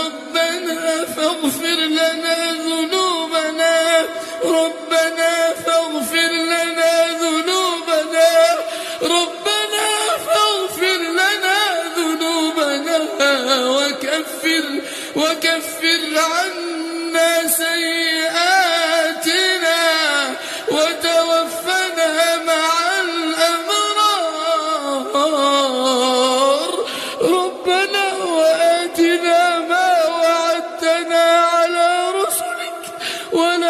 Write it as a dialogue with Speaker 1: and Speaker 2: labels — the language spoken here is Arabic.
Speaker 1: ربنا فاغفر لنا ذنوبنا ربنا فاغفر لنا ذنوبنا ربنا فاغفر لنا ذنوبنا وكفر عنا سيئاتنا وتوفنا مع الأبرار ربنا وآتنا ما وعدتنا على رسلك ولا